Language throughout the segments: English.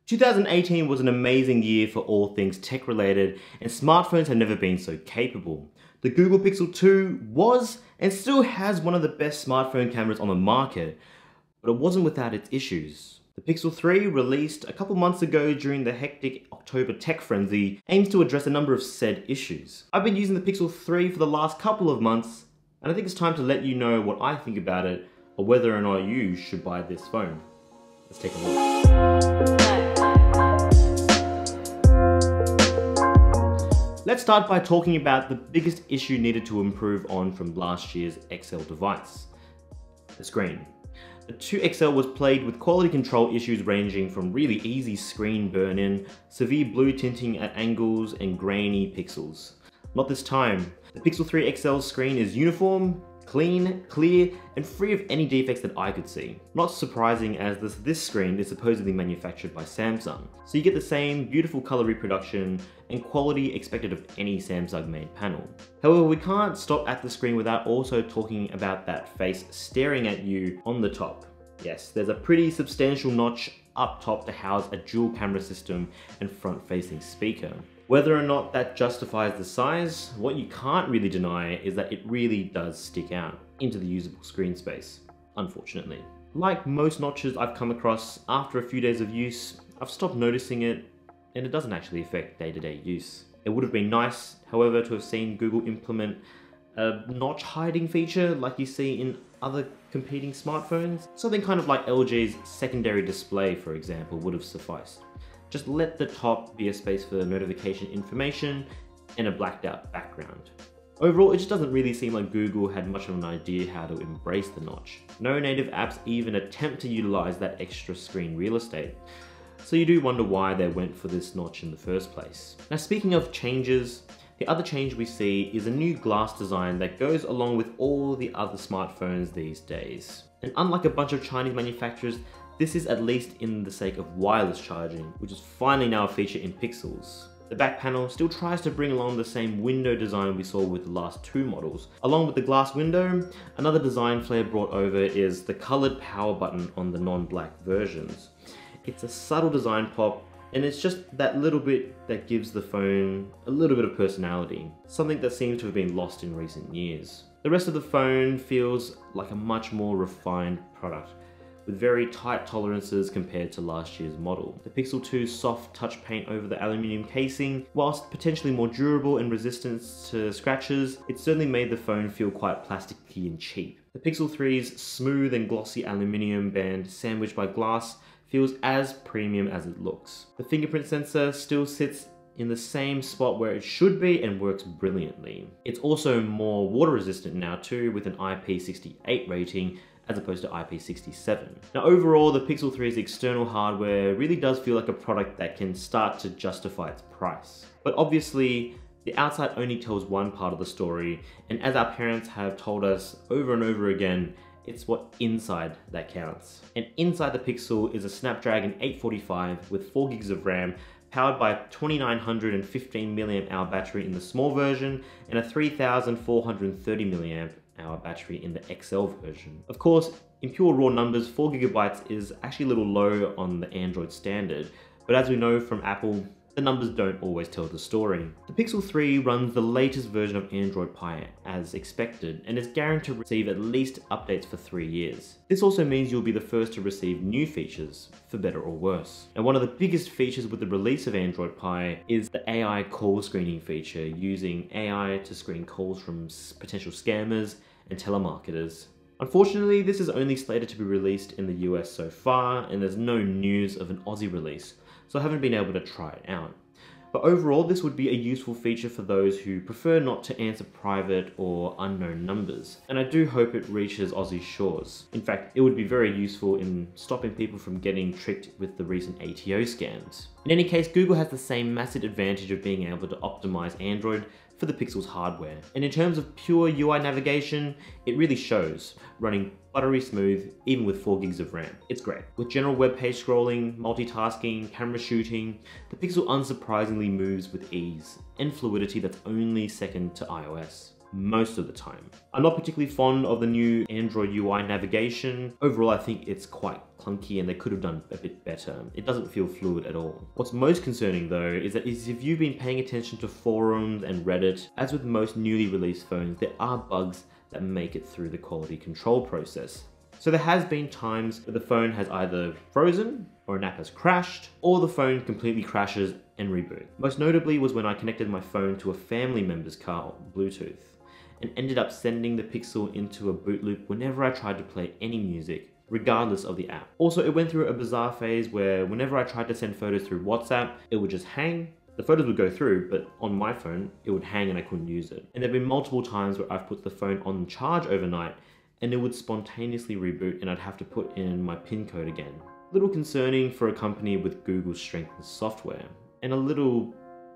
2018 was an amazing year for all things tech related, and smartphones have never been so capable. The Google Pixel 2 was and still has one of the best smartphone cameras on the market, but it wasn't without its issues. The Pixel 3, released a couple months ago during the hectic October tech frenzy, aims to address a number of said issues. I've been using the Pixel 3 for the last couple of months, and I think it's time to let you know what I think about it, or whether or not you should buy this phone. Let's take a look. Let's start by talking about the biggest issue needed to improve on from last year's XL device: the screen. The 2XL was plagued with quality control issues ranging from really easy screen burn-in, severe blue tinting at angles, and grainy pixels. Not this time. The Pixel 3 XL's screen is uniform, clean, clear, and free of any defects that I could see. Not surprising, as this screen is supposedly manufactured by Samsung, so you get the same beautiful color reproduction and quality expected of any Samsung made panel. However, we can't stop at the screen without also talking about that face staring at you on the top. Yes, there's a pretty substantial notch up top to house a dual camera system and front-facing speaker. Whether or not that justifies the size, what you can't really deny is that it really does stick out into the usable screen space, unfortunately. Like most notches I've come across, after a few days of use, I've stopped noticing it, and it doesn't actually affect day-to-day use. It would have been nice, however, to have seen Google implement a notch hiding feature like you see in other competing smartphones. Something kind of like LG's secondary display, for example, would have sufficed. Just let the top be a space for notification information and a blacked out background. Overall, it just doesn't really seem like Google had much of an idea how to embrace the notch. No native apps even attempt to utilize that extra screen real estate. So you do wonder why they went for this notch in the first place. Now, speaking of changes, the other change we see is a new glass design that goes along with all the other smartphones these days. And unlike a bunch of Chinese manufacturers, this is at least in the sake of wireless charging, which is finally now a feature in Pixels. The back panel still tries to bring along the same window design we saw with the last two models. Along with the glass window, another design flair brought over is the colored power button on the non-black versions. It's a subtle design pop, and it's just that little bit that gives the phone a little bit of personality, something that seems to have been lost in recent years. The rest of the phone feels like a much more refined product, with very tight tolerances compared to last year's model. The Pixel 2's soft touch paint over the aluminium casing, whilst potentially more durable and resistant to scratches, it certainly made the phone feel quite plasticky and cheap. The Pixel 3's smooth and glossy aluminium band sandwiched by glass feels as premium as it looks. The fingerprint sensor still sits in the same spot where it should be and works brilliantly. It's also more water resistant now too, with an IP68 rating as opposed to IP67. Now overall, the Pixel 3's external hardware really does feel like a product that can start to justify its price. But obviously, the outside only tells one part of the story, and as our parents have told us over and over again, it's what inside that counts. And inside the Pixel is a Snapdragon 845 with 4 gigs of RAM, powered by a 2915 mAh battery in the small version and a 3430 mAh battery in the XL version. Of course, in pure raw numbers, 4 GB is actually a little low on the Android standard, but as we know from Apple, the numbers don't always tell the story. The Pixel 3 runs the latest version of Android Pie as expected and is guaranteed to receive at least updates for 3 years. This also means you'll be the first to receive new features, for better or worse. And one of the biggest features with the release of Android Pie is the AI call screening feature, using AI to screen calls from potential scammers and telemarketers. Unfortunately, this is only slated to be released in the US so far, and there's no news of an Aussie release, so I haven't been able to try it out. But overall, this would be a useful feature for those who prefer not to answer private or unknown numbers, and I do hope it reaches Aussie shores. In fact, it would be very useful in stopping people from getting tricked with the recent ATO scams. In any case, Google has the same massive advantage of being able to optimize Android for the Pixel's hardware. And in terms of pure UI navigation, it really shows, running buttery smooth even with 4 gigs of RAM. It's great. With general web page scrolling, multitasking, camera shooting, the Pixel unsurprisingly moves with ease and fluidity that's only second to iOS. most of the time. I'm not particularly fond of the new Android UI navigation. Overall, I think it's quite clunky and they could have done a bit better. It doesn't feel fluid at all. What's most concerning though is that if you've been paying attention to forums and Reddit, as with most newly released phones, there are bugs that make it through the quality control process. So there has been times where the phone has either frozen, or an app has crashed, or the phone completely crashes and reboots. Most notably was when I connected my phone to a family member's car on Bluetooth, and ended up sending the Pixel into a boot loop whenever I tried to play any music, regardless of the app. Also, it went through a bizarre phase where whenever I tried to send photos through WhatsApp, it would just hang. The photos would go through, but on my phone, it would hang and I couldn't use it. And there have been multiple times where I've put the phone on charge overnight and it would spontaneously reboot and I'd have to put in my PIN code again. A little concerning for a company with Google's strength in software, and a little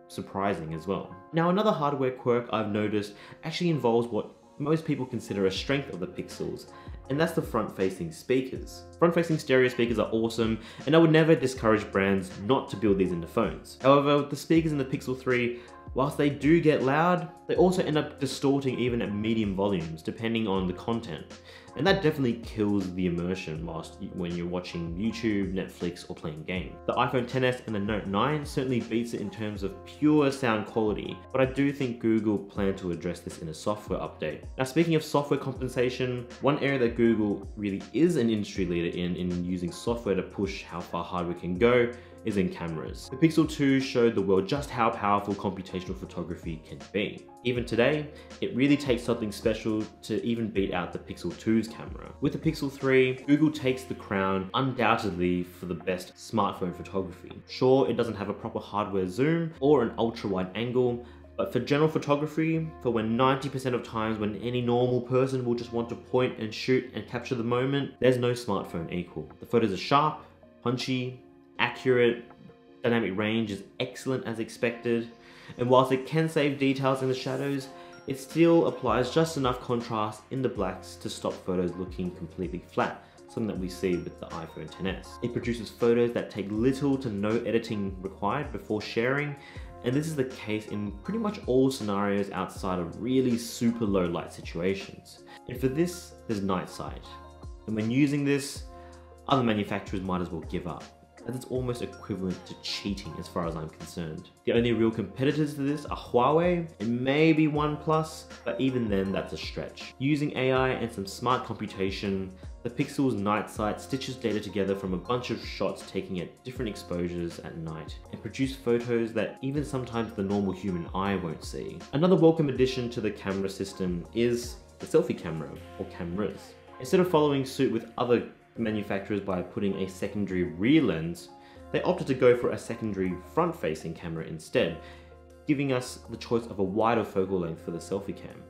surprising as well. Now, another hardware quirk I've noticed actually involves what most people consider a strength of the Pixels, and that's the front-facing speakers. Front-facing stereo speakers are awesome, and I would never discourage brands not to build these into phones. However, the speakers in the Pixel 3, whilst they do get loud, they also end up distorting even at medium volumes, depending on the content. And that definitely kills the immersion when you're watching YouTube, Netflix, or playing games. The iPhone XS and the Note 9 certainly beats it in terms of pure sound quality, but I do think Google plan to address this in a software update. Now, speaking of software compensation, one area that Google really is an industry leader in using software to push how far hardware can go is in cameras. The Pixel 2 showed the world just how powerful computational photography can be. Even today, it really takes something special to even beat out the Pixel 2's camera. With the Pixel 3, Google takes the crown undoubtedly for the best smartphone photography. Sure, it doesn't have a proper hardware zoom or an ultra-wide angle, but for general photography, for when 90% of times when any normal person will just want to point and shoot and capture the moment, there's no smartphone equal. The photos are sharp, punchy, accurate, dynamic range is excellent as expected, and whilst it can save details in the shadows, it still applies just enough contrast in the blacks to stop photos looking completely flat, something that we see with the iPhone XS. It produces photos that take little to no editing required before sharing, and this is the case in pretty much all scenarios outside of really super low light situations. And for this, there's night sight. And when using this, other manufacturers might as well give up, as it's almost equivalent to cheating as far as I'm concerned. The only real competitors to this are Huawei and maybe OnePlus, but even then that's a stretch. Using AI and some smart computation, the Pixel's night sight stitches data together from a bunch of shots taken at different exposures at night and produce photos that even sometimes the normal human eye won't see. Another welcome addition to the camera system is the selfie camera, or cameras. Instead of following suit with other manufacturers by putting a secondary rear lens, they opted to go for a secondary front-facing camera instead, giving us the choice of a wider focal length for the selfie cam.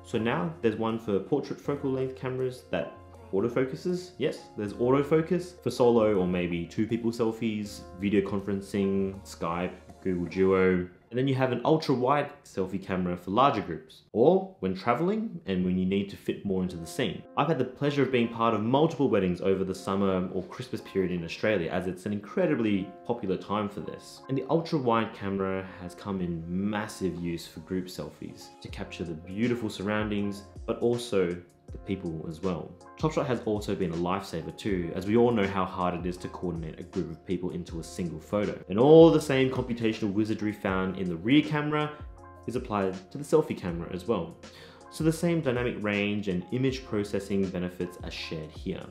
So now there's one for portrait focal length cameras that autofocuses. Yes, there's autofocus for solo or maybe two people selfies, video conferencing, Skype, Google Duo. And then you have an ultra-wide selfie camera for larger groups, or when traveling and when you need to fit more into the scene. I've had the pleasure of being part of multiple weddings over the summer or Christmas period in Australia, as it's an incredibly popular time for this. And the ultra-wide camera has come in massive use for group selfies to capture the beautiful surroundings, but also the people as well. TopShot has also been a lifesaver too, as we all know how hard it is to coordinate a group of people into a single photo. And all the same computational wizardry found in the rear camera is applied to the selfie camera as well. So the same dynamic range and image processing benefits are shared here.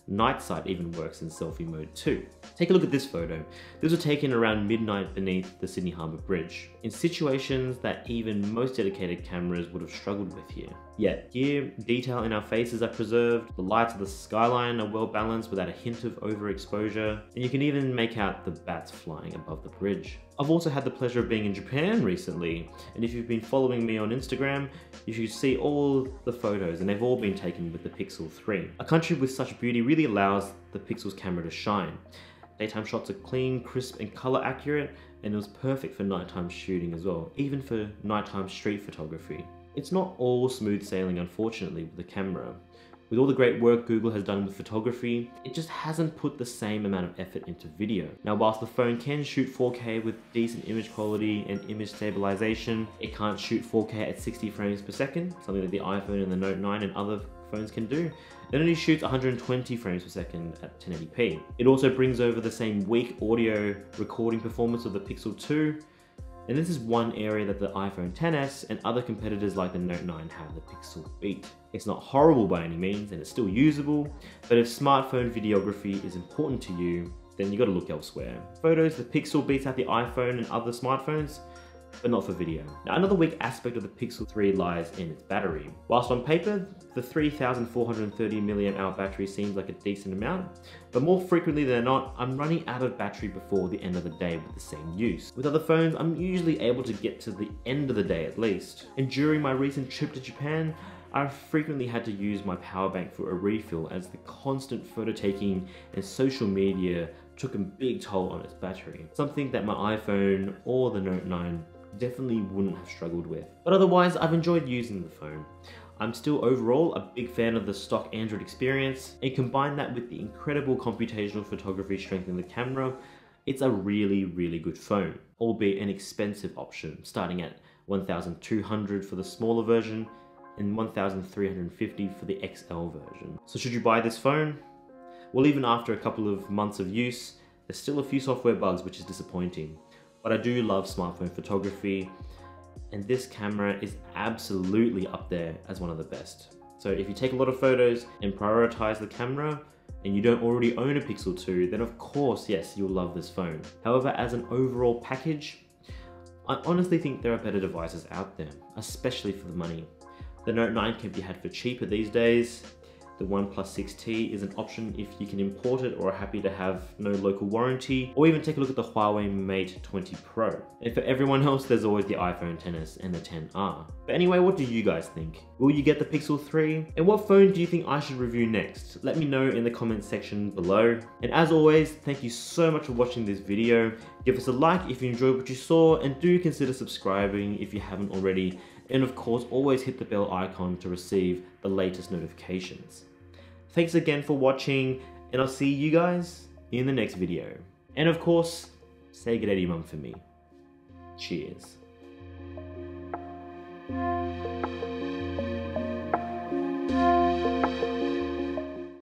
Night sight even works in selfie mode too. Take a look at this photo. This was taken around midnight beneath the Sydney Harbour Bridge, in situations that even most dedicated cameras would have struggled with here. Yet here, detail in our faces are preserved, the lights of the skyline are well balanced without a hint of overexposure, and you can even make out the bats flying above the bridge. I've also had the pleasure of being in Japan recently, and if you've been following me on Instagram, you should see all the photos, and they've all been taken with the Pixel 3. A country with such beauty really allows the Pixel's camera to shine. Daytime shots are clean, crisp, and color accurate, and it was perfect for nighttime shooting as well, even for nighttime street photography. It's not all smooth sailing, unfortunately, with the camera. With all the great work Google has done with photography, it just hasn't put the same amount of effort into video. Now, whilst the phone can shoot 4K with decent image quality and image stabilization, it can't shoot 4K at 60 frames per second, something that the iPhone and the Note 9 and other phones can do. It only shoots 120 frames per second at 1080p. It also brings over the same weak audio recording performance of the Pixel 2, and this is one area that the iPhone XS and other competitors like the Note 9 have the Pixel beat. It's not horrible by any means, and it's still usable, but if smartphone videography is important to you, then you gotta look elsewhere. Photos, the Pixel beats out the iPhone and other smartphones, but not for video. Now, another weak aspect of the Pixel 3 lies in its battery. Whilst on paper, the 3,430 mAh battery seems like a decent amount, but more frequently than not, I'm running out of battery before the end of the day with the same use. With other phones, I'm usually able to get to the end of the day at least. And during my recent trip to Japan, I frequently had to use my power bank for a refill as the constant photo taking and social media took a big toll on its battery. Something that my iPhone or the Note 9 definitely wouldn't have struggled with. But otherwise, I've enjoyed using the phone. I'm still overall a big fan of the stock Android experience, and combine that with the incredible computational photography strength in the camera, it's a really good phone, albeit an expensive option, starting at $1,200 for the smaller version and $1,350 for the XL version. So should you buy this phone? Well, even after a couple of months of use, there's still a few software bugs, which is disappointing. But I do love smartphone photography, and this camera is absolutely up there as one of the best. So if you take a lot of photos and prioritize the camera, and you don't already own a Pixel 2, then of course, yes, you'll love this phone. However, as an overall package, I honestly think there are better devices out there, especially for the money. The Note 9 can be had for cheaper these days. The OnePlus 6T is an option if you can import it or are happy to have no local warranty, or even take a look at the Huawei Mate 20 Pro. And for everyone else, there's always the iPhone XS and the XR. But anyway, what do you guys think? Will you get the Pixel 3? And what phone do you think I should review next? Let me know in the comments section below. And as always, thank you so much for watching this video. Give us a like if you enjoyed what you saw, and do consider subscribing if you haven't already. And of course, always hit the bell icon to receive the latest notifications. Thanks again for watching, and I'll see you guys in the next video. And of course, say good day to your mum for me. Cheers.